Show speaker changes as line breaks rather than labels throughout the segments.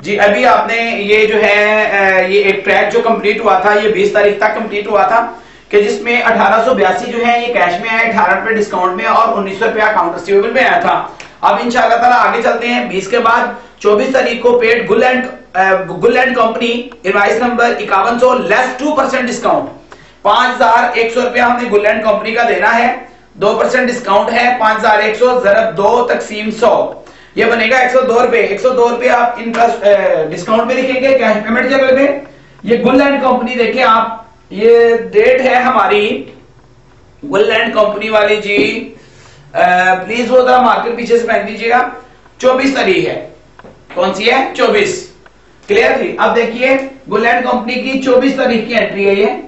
जी अभी आपने ये जो है ये एक ट्रैक जो कंप्लीट हुआ था, ये 20 तारीख तक कंप्लीट हुआ था कि जिसमें 1882 जो है ये कैश में आया, 18 रुपए डिस्काउंट में और 1900 रुपया अकाउंट रिसीवेबल में आया था। अब इंशाल्लाह ताला आगे चलते हैं। 20 के बाद 24 तारीख को पेड गुल and company invoice number 5100 less 2% discount 5100 रुपया हमने गुल एंड कंपनी का देना है। 2% डिस्काउंट है 5100 ज़रब 2 तकसीम 100 ये बनेगा 102 रुपए। 102 रुपए आप इनका डिस्काउंट में लिखेंगे कैश पेमेंट जगह में। ये गुल एंड कंपनी देखें आप, ये डेट है हमारी गुल एंड कंपनी वाली जी, प्लीज वो जरा मार्कर पीछे से फेंक दीजिएगा। 24 तारीख है, कौन सी है 24, क्लियर थी। अब देखिए गुल एंड कंपनी की 24 तारीख की एंट्री है, ये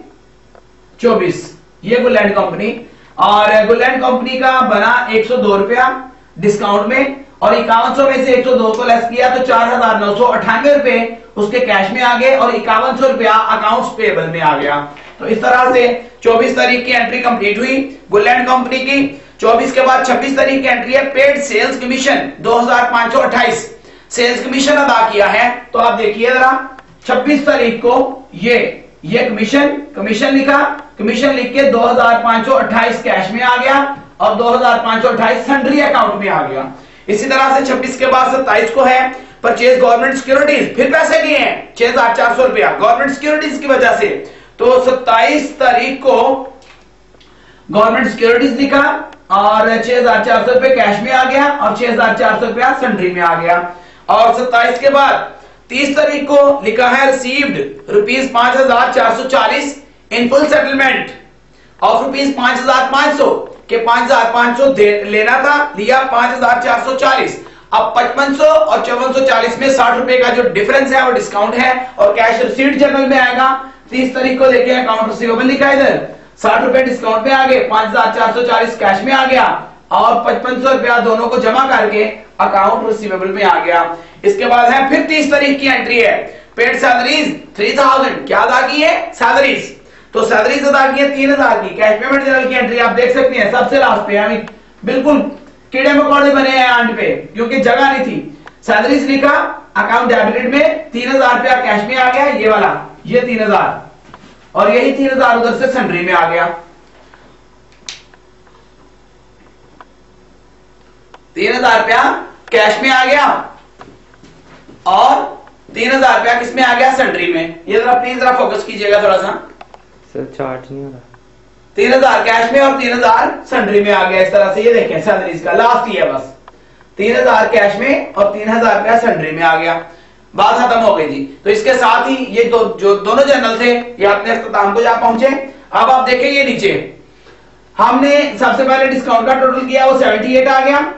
24 ये गुल एंड कंपनी, और गुल एंड कंपनी का बना 102 रुपया डिस्काउंट में और 5100 में से 102 को लेस किया तो 4998 रुपए उसके कैश में आ गए और 5100 रुपया अकाउंट्स पेबल में आ गया। तो इस तरह से 24 तारीख की एंट्री कंप्लीट हुई गुल एंड कंपनी की। 24 के बाद 26 तारीख की एंट्री है paid sales commission 2528 sales commission अदा किया है। तो आप देखिए जरा 26 तारीख को ये कमीशन लिखा, कमीशन लिख के 2528 कैश में आ गया और 2528 सन्ड्री अकाउंट में आ गया। इसी तरह से 26 के बाद 27 को है परचेज गवर्नमेंट सिक्योरिटीज, फिर पैसे दिए हैं 6400 रुपया गवर्नमेंट सिक्योरिटीज की वजह से। तो 27 तारीख को गवर्नमेंट सिक्योरिटीज लिखा और 6400 रुपए कैश में आ गया और 6400 रुपया सन्ड्री में आ गया। और 27 के बाद 30 तारीख को लिखा है received ₹5440 in full settlement of ₹5500 के 5500 लेना था, लिया 5440। अब 5500 और 5440 में 60 रुपए का जो डिफरेंस है वो डिस्काउंट है और कैश रिसीट जनरल में आएगा। 30 तारीख को देखिए अकाउंट रिसीवेबल लिखा है इधर, 60 रुपए डिस्काउंट में आ गए, 5440 कैश में आ गया और 5500 रुपया दोनों को जमा करके अकाउंट रिसीवेबल में आ गया। इसके बाद है फिर 30 तारीख की एंट्री है पेड सैलरीज 3000 क्या अदा की है सैलरीज, तो सैलरीज अदा की है 3000 की। कैश पेमेंट जनरल की एंट्री आप देख सकते हैं सबसे लास्ट पे, यानी बिल्कुल कीड़े मकोड़े बने हैं एंड पे क्योंकि जगह नहीं थी। सैलरीज लिखा अकाउंट डेबिटेड में 3000 रुपया कैश में आ गया, ये वाला ये 3000 और यही 3000 उधर से सन्ड्री में आ गया। 3000 रुपया कैश में आ गया और 3000 रुपया किसमें आ गया सन्ड्री में। ये जरा प्लीज जरा फोकस कीजिएगा थोड़ा सा,
सर चार्ट नहीं हो रहा।
3000 कैश में और 3000 सन्ड्री में आ गया। इस तरह से ये देखें सैलरीज का लास्ट ही है बस, 3000 कैश में और 3000 रुपया सन्ड्री में आ गया। बात खत्म हो गई जी। तो इसके साथ ही ये जो दोनों चैनल थे ये अपने अख्ताम को जा पहुंचे। अब आप देखें ये नीचे हमने सबसे पहले डिस्काउंट का टोटल किया वो 78 आ गया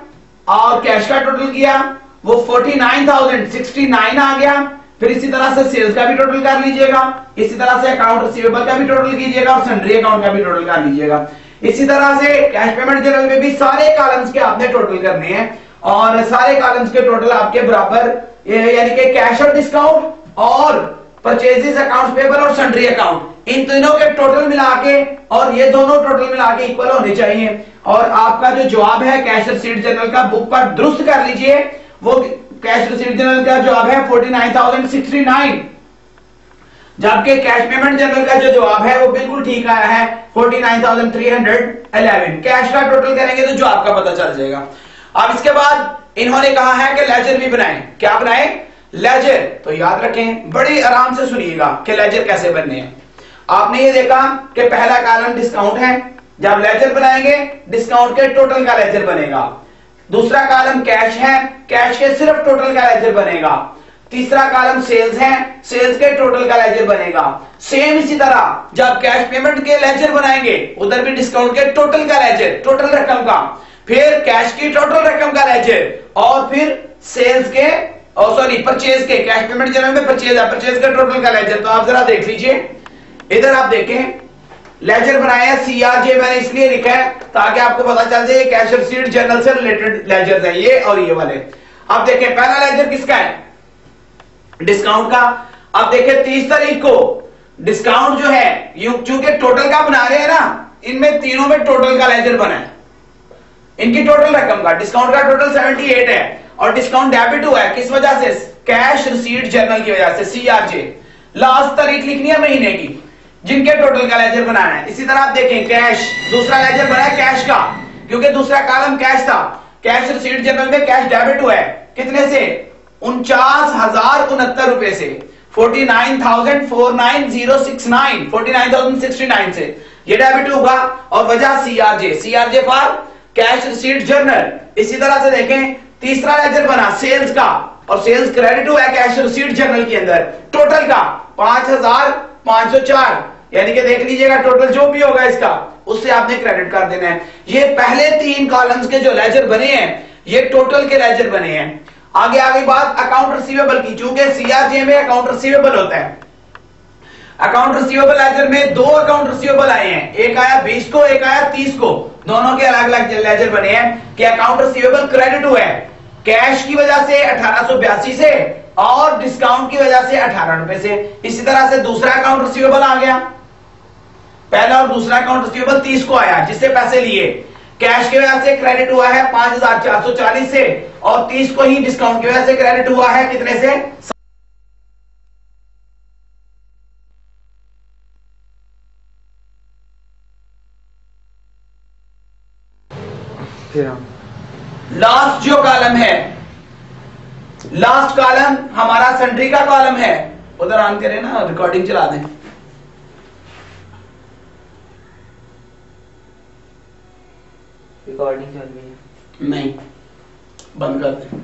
और कैश का टोटल किया वो 49,069 आ गया। फिर इसी तरह से सेल्स का भी टोटल कर लीजिएगा, इसी तरह से अकाउंट रिसीवेबल का भी टोटल कीजिएगा और सन्ड्री अकाउंट का भी टोटल कर लीजिएगा। इसी तरह से कैश पेमेंट जनरल में भी सारे कॉलम्स के आपने टोटल करने हैं और सारे कॉलम्स के टोटल आपके बराबर, यानी कि कैश और डिस्काउंट और परचेजेस अकाउंट पेबल और सन्ड्री अकाउंट, इन तीनों के टोटल मिला के और ये दोनों टोटल मिला के इक्वल होने चाहिए। और आपका जो जवाब है कैश रिसीट जनरल का बुक पर दुरुस्त कर लीजिए। वो कैश रिसीट जनरल का जवाब है 49,069, जबकि कैश पेमेंट जनरल का जो जवाब है वो बिल्कुल ठीक आया है 49,311। कैश का टोटल करेंगे तो जवाब का पता चल जाएगा। अब इसके बाद इन्होंने कहा है कि लेजर भी बनाएं। क्या बनाएं? लेजर। तो याद रखें, बड़ी आराम से सुनिएगा कि लेजर कैसे बनने हैं। आपने ये देखा कि पहला कॉलम डिस्काउंट है, जब लेजर बनाएंगे डिस्काउंट के टोटल का लेजर बनेगा। दूसरा कॉलम कैश है, कैश के सिर्फ टोटल का लेजर बनेगा। तीसरा कॉलम सेल्स है, सेल्स के टोटल का लेजर बनेगा। सेम इसी तरह जब कैश पेमेंट के लेजर बनाएंगे उधर भी डिस्काउंट के टोटल का लेजर, टोटल रकम का, फिर कैश की टोटल रकम का लेजर और फिर सेल्स के परचेज के, कैश पेमेंट जनरल में परचेज है, परचेज के टोटल का लेजर। तो आप जरा देख लीजिए, इधर आप देखें लेजर बनाया CRJ मैंने इसलिए लिखा है ताकि आपको पता चल जाए कैश रिसीट जनरल से रिलेटेड लेजर है ये और ये वाले। अब देखें पहला लेजर किसका है? डिस्काउंट का। अब देखें 30 तारीख को डिस्काउंट जो है चूंकि टोटल का बना रहे हैं ना, इनमें तीनों में टोटल का लेजर बना है। इनकी टोटल रकम का डिस्काउंट का टोटल 78 है और डिस्काउंट डेबिट हुआ है किस वजह से? कैश रिसीट जर्नल की वजह से, CRJ। लास्ट तारीख लिखनी है महीने की जिनके टोटल का लेजर बनाना है। इसी तरह आप देखें कैश, दूसरा लेजर बना है कैश का, क्योंकि दूसरा कॉलम कैश था। कैश रिसीट जर्नल में कैश डेबिट हुआ है कितने से, 49,069 रुपए से, 49,069, 49,069 से ये डेबिट होगा। और वजह CRJ for cash receipt journal. इसी तरह से देखें तीसरा लेजर बना सेल्स का, और सेल्स क्रेडिट हुआ है कैश रिसीट जर्नल के अंदर टोटल का 5,504, यानी कि देख लीजिएगा टोटल जो भी होगा इसका उससे आपने क्रेडिट कर देना है। ये पहले 3 कॉलम्स के जो लेजर बने हैं ये टोटल के लेजर बने हैं। आगे आ गई बात अकाउंट रिसीवेबल की, चूंकि CRJ में अकाउंट रिसीवेबल होता है। अकाउंट रिसीवेबल लेजर में 2 अकाउंट रिसीवेबल आए हैं, एक आया 20 को, एक आया 30 को, दोनों के अलग अलग लेजर बने हैं कि अकाउंट रिसीवेबल क्रेडिट हुआ है कैश की वजह से 1882 से और डिस्काउंट की वजह से 18 रुपए से। इसी तरह से दूसरा अकाउंट रिसीवेबल आ गया, पहला और दूसरा अकाउंट रिसीवेबल 30 को आया जिससे पैसे लिए, कैश की वजह से क्रेडिट हुआ है 5,440 से, और 30 को ही डिस्काउंट की वजह से क्रेडिट हुआ है कितने से,
फिर हम
लास्ट जो कॉलम है, लास्ट कॉलम हमारा सेंट्री का कॉलम है। उधर ऑन करें ना, रिकॉर्डिंग चला दें।
रिकॉर्डिंग चल रही है,
नहीं, बंद कर दें।